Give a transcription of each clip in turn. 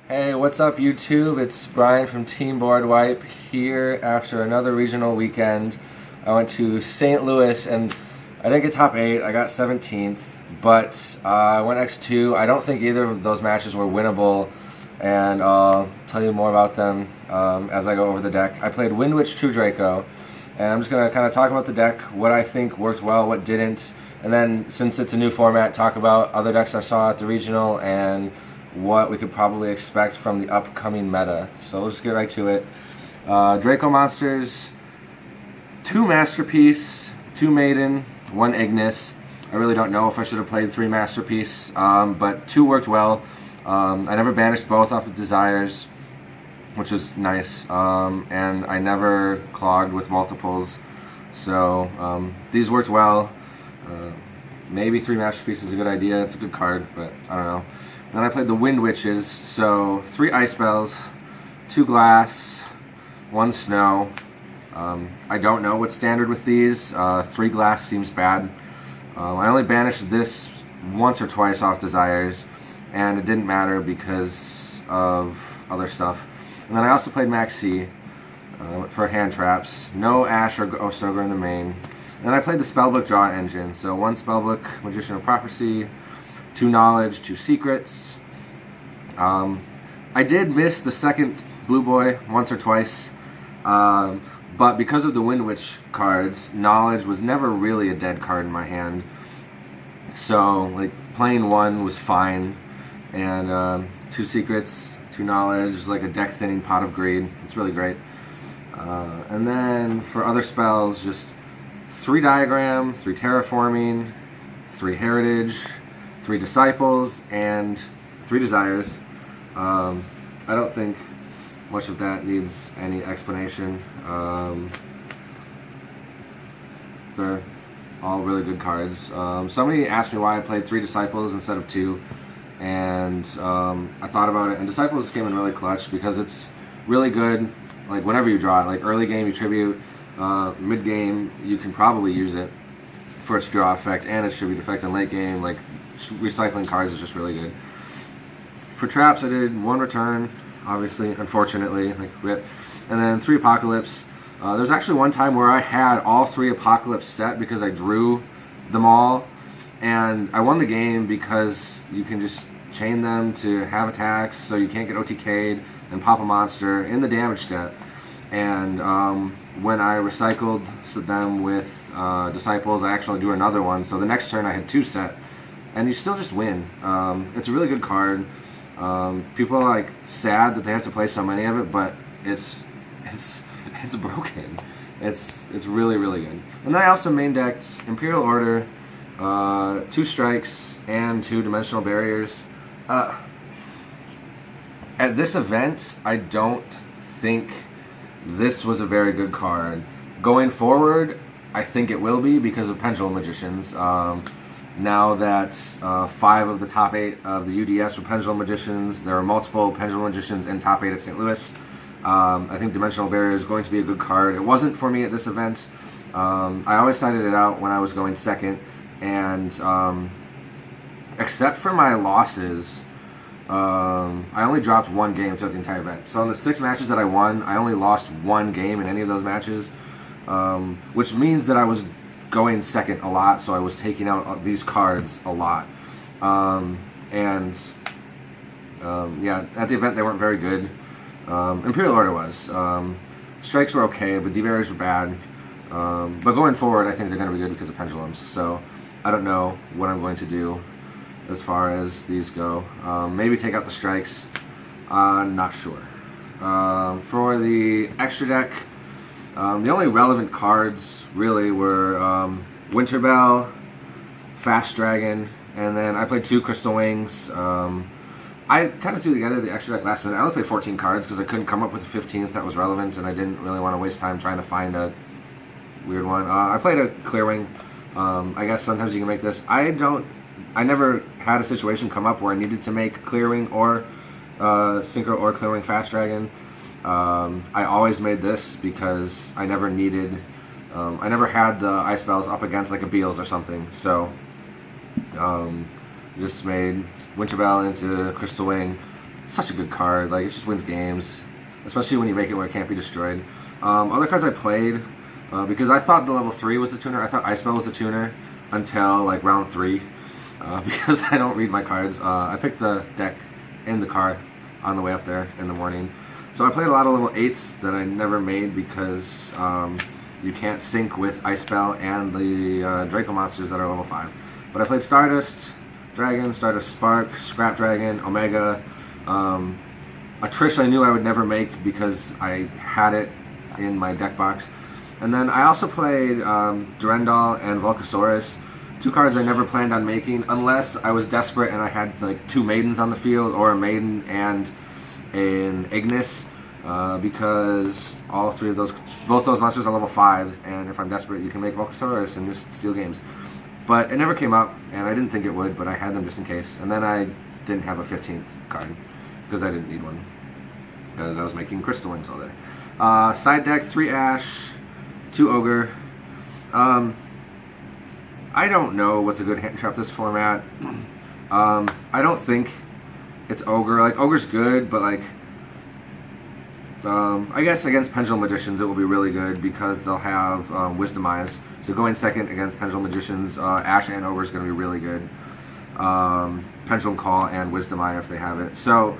Hey, what's up YouTube? It's Brian from Team Board Wipe here after another regional weekend. I went to St. Louis and I didn't get top 8, I got 17th, but I went X2. I don't think either of those matches were winnable, and I'll tell you more about them as I go over the deck. I played Windwitch True Draco, and I'm just going to kind of talk about the deck, what I think worked well, what didn't, and then since it's a new format, talk about other decks I saw at the regional and what we could probably expect from the upcoming meta. So we'll just get right to it. Draco monsters, 2 Masterpiece, 2 Maiden, 1 Ignis. I really don't know if I should have played 3 Masterpiece, but 2 worked well. I never banished both off of Desires, which was nice, and I never clogged with multiples. So these worked well. Maybe 3 Masterpiece is a good idea. It's a good card, but I don't know. Then I played the Wind Witches, so 3 Ice Spells, 2 Glass, 1 Snow. I don't know what's standard with these. 3 Glass seems bad. I only banished this once or twice off Desires, and it didn't matter because of other stuff. And then I also played Maxi for hand traps. No Ash or Ghost Ogre in the main. And then I played the Spellbook Draw Engine, so 1 Spellbook, Magician of Prophecy, 2 Knowledge, 2 Secrets. I did miss the second Blue Boy once or twice, but because of the Wind Witch cards, Knowledge was never really a dead card in my hand. So, like, playing 1 was fine, and 2 Secrets, 2 Knowledge, like a deck thinning Pot of Greed. It's really great. And then for other spells, just 3 Diagram, 3 Terraforming, 3 Heritage, 3 Disciples, and 3 Desires. I don't think much of that needs any explanation. They're all really good cards. Somebody asked me why I played 3 Disciples instead of 2, and I thought about it, and Disciples came in really clutch because it's really good, like whenever you draw it. Like early game you tribute, mid game you can probably use it for its draw effect and its tribute effect, and late game, like, recycling cards is just really good. For traps, I did 1 Return, obviously, unfortunately, like RIP, and then 3 Apocalypse. There's actually one time where I had all 3 Apocalypse set because I drew them all, and I won the game because you can just chain them to have attacks so you can't get OTK'd and pop a monster in the damage step. And when I recycled them with Disciples, I actually drew another one, so the next turn I had 2 set, and you still just win. It's a really good card. People are like sad that they have to play so many of it, but it's broken. It's really, really good. And then I also main decked Imperial Order, 2 Strikes, and 2 Dimensional Barriers. At this event, I don't think this was a very good card. Going forward, I think it will be because of Pendulum Magicians. Now that 5 of the top 8 of the UDS were Pendulum Magicians, there are multiple Pendulum Magicians in top 8 at St. Louis. I think Dimensional Barrier is going to be a good card. It wasn't for me at this event. I always sided it out when I was going second, and except for my losses, I only dropped 1 game throughout the entire event. So in the 6 matches that I won, I only lost 1 game in any of those matches, which means that I was going second a lot, so I was taking out these cards a lot. Yeah, at the event they weren't very good. Imperial Order was. Strikes were okay, but D-Barriers were bad. But going forward, I think they're going to be good because of Pendulums. So I don't know what I'm going to do as far as these go. Maybe take out the Strikes. Not sure. For the extra deck, the only relevant cards really were Winterbell, Fast Dragon, and then I played 2 Crystal Wings. I kind of threw together the extra deck last minute. I only played 14 cards because I couldn't come up with a 15th that was relevant, and I didn't really want to waste time trying to find a weird one. I played a Clearwing. I guess sometimes you can make this. I never had a situation come up where I needed to make Clearwing or Synchro or Clearwing Fast Dragon. I always made this because I never needed, I never had the ice spells up against like a Beals or something, so just made Winterbell into Crystal Wing, such a good card. Like, it just wins games, especially when you make it where it can't be destroyed. Other cards I played, because I thought the level 3 was the tuner. I thought Ice Bell was the tuner until like round 3, because I don't read my cards. I picked the deck in the car on the way up there in the morning. So I played a lot of level 8s that I never made because you can't sync with Ice Bell and the Draco monsters that are level 5. But I played Stardust Dragon, Stardust Spark, Scrap Dragon, Omega. A Trish I knew I would never make because I had it in my deck box. And then I also played Durandal and Volcasaurus, 2 cards I never planned on making unless I was desperate and I had like 2 maidens on the field, or a maiden and an Ignis, because all 3 of those, both those monsters are level 5s, and if I'm desperate you can make Volcasaurus and just steal games. But it never came up, and I didn't think it would, but I had them just in case. And then I didn't have a 15th card because I didn't need one, because I was making crystal ones all day. Side deck, 3 Ash, 2 Ogre. I don't know what's a good hand trap this format. I don't think it's Ogre. Like, Ogre's good, but like, I guess against Pendulum Magicians it will be really good because they'll have Wisdom Eyes. So going second against Pendulum Magicians, Ash and Ogre is going to be really good. Pendulum Call and Wisdom Eye if they have it. So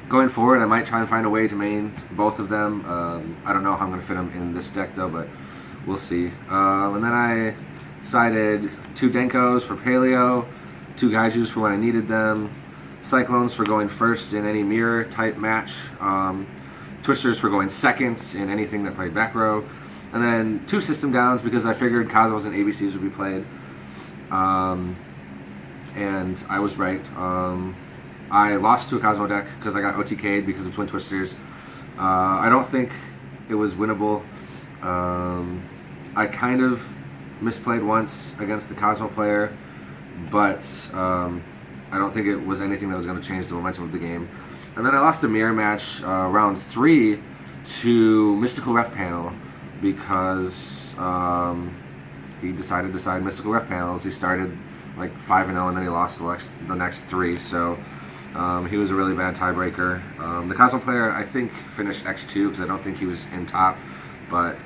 going forward, I might try and find a way to main both of them. I don't know how I'm going to fit them in this deck though, but we'll see. And then I sided 2 Denkos for Paleo, 2 Gaijus for when I needed them, Cyclones for going first in any mirror type match, Twisters for going second in anything that played back row, and then 2 System Downs because I figured Cosmos and ABCs would be played. And I was right. I lost to a Cosmo deck because I got OTK'd because of Twin Twisters. I don't think it was winnable. I kind of misplayed once against the Cosmo player, but I don't think it was anything that was going to change the momentum of the game. And then I lost a mirror match round 3 to Mystical Ref Panel because he decided to side Mystical Ref Panels. He started like 5-0 and then he lost the next 3, so he was a really bad tiebreaker. The Cosmo player I think finished X2 because I don't think he was in top, but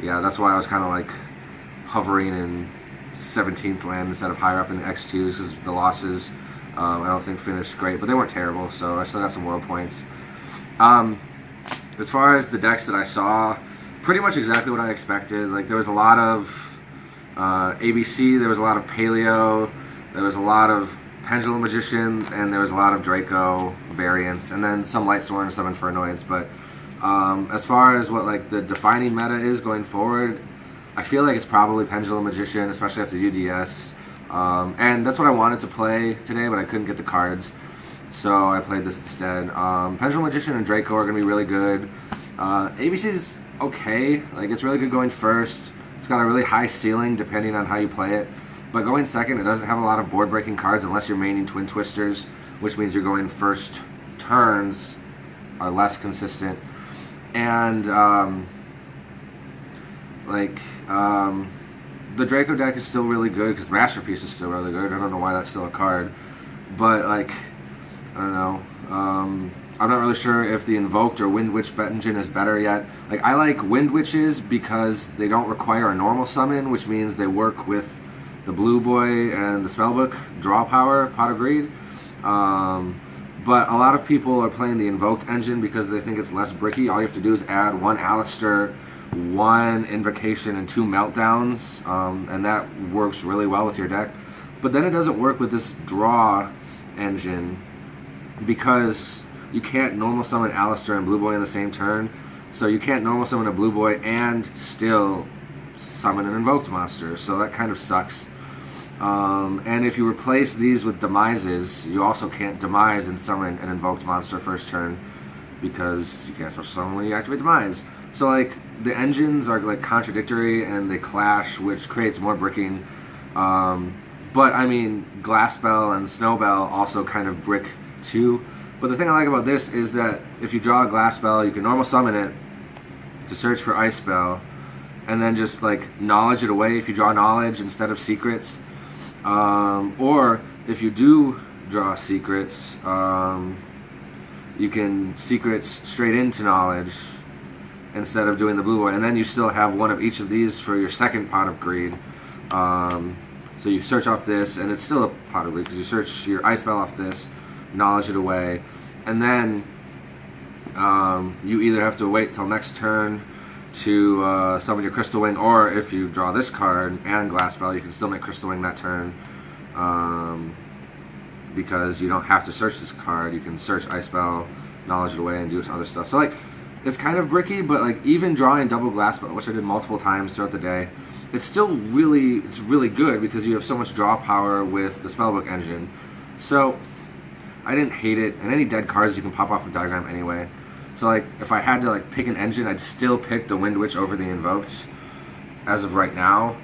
yeah, that's why I was kind of like hovering in 17th land instead of higher up in the X2s because the losses I don't think finished great, but they weren't terrible, so I still got some world points. As far as the decks that I saw, pretty much exactly what I expected. Like, there was a lot of ABC, there was a lot of Paleo, there was a lot of Pendulum Magician, and there was a lot of Draco variants, and then some Lightsworn and some Infernoids. But as far as what like the defining meta is going forward, I feel like it's probably Pendulum Magician, especially after UDS. And that's what I wanted to play today, but I couldn't get the cards, so I played this instead. Pendulum Magician and Draco are going to be really good. ABC is okay. Like, it's really good going first. It's got a really high ceiling depending on how you play it. But going second, it doesn't have a lot of board-breaking cards unless you're maining Twin Twisters, which means you're going first turns are less consistent. And the Draco deck is still really good because Masterpiece is still really good. I don't know why that's still a card, but like, I don't know. I'm not really sure if the Invoked or Wind Witch Bet Engine is better yet. Like, I like Wind Witches because they don't require a normal summon, which means they work with the Blue Boy and the Spellbook Draw Power, Pot of Greed. But a lot of people are playing the Invoked engine because they think it's less bricky. All you have to do is add 1 Alistair, 1 Invocation, and 2 Meltdowns, and that works really well with your deck. But then it doesn't work with this draw engine because you can't normal summon Alistair and Blue Boy in the same turn. So you can't normal summon a Blue Boy and still summon an Invoked monster, so that kind of sucks. And if you replace these with Demises, you also can't Demise and summon an Invoked monster first turn because you can't special summon when you activate Demise. So like, the engines are like contradictory and they clash, which creates more bricking. But I mean, Glass Spell and Snow Bell also kind of brick too. But the thing I like about this is that if you draw a Glass Spell, you can normal summon it to search for Ice Spell, and then just like knowledge it away if you draw knowledge instead of secrets. Or if you do draw secrets. You can secrets straight into knowledge instead of doing the blue one, and then you still have one of each of these for your second pot of greed. So you search off this, and it's still a pot of greed because you search your ice spell off this, knowledge it away, and then you either have to wait till next turn to summon your Crystal Wing, or if you draw this card and Glass Spell, you can still make Crystal Wing that turn, because you don't have to search this card. You can search Ice Spell, knowledge it away, and do some other stuff. So like, it's kind of bricky, but like even drawing double Glass Spell, which I did multiple times throughout the day, it's still really good because you have so much draw power with the Spellbook engine. So I didn't hate it, and any dead cards you can pop off a diagram anyway. So like, if I had to like pick an engine, I'd still pick the Wind Witch over the Invoked as of right now.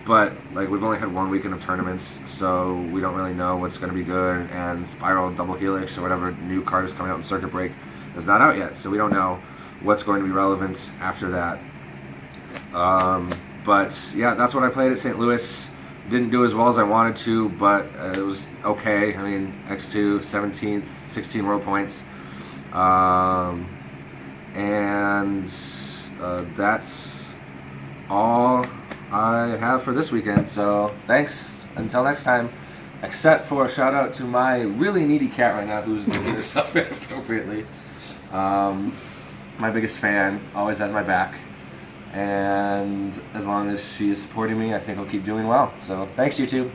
But like, we've only had 1 weekend of tournaments, so we don't really know what's going to be good. And Spiral Double Helix or whatever new card is coming out in Circuit Break is not out yet, so we don't know what's going to be relevant after that. But yeah, that's what I played at St. Louis. Didn't do as well as I wanted to, but it was okay. I mean, X2, 17th, 16 world points. And that's all I have for this weekend. So thanks. Until next time. Except for a shout out to my really needy cat right now who's looking herself inappropriately. My biggest fan, always has my back. And as long as she is supporting me, I think I'll keep doing well. So thanks, YouTube.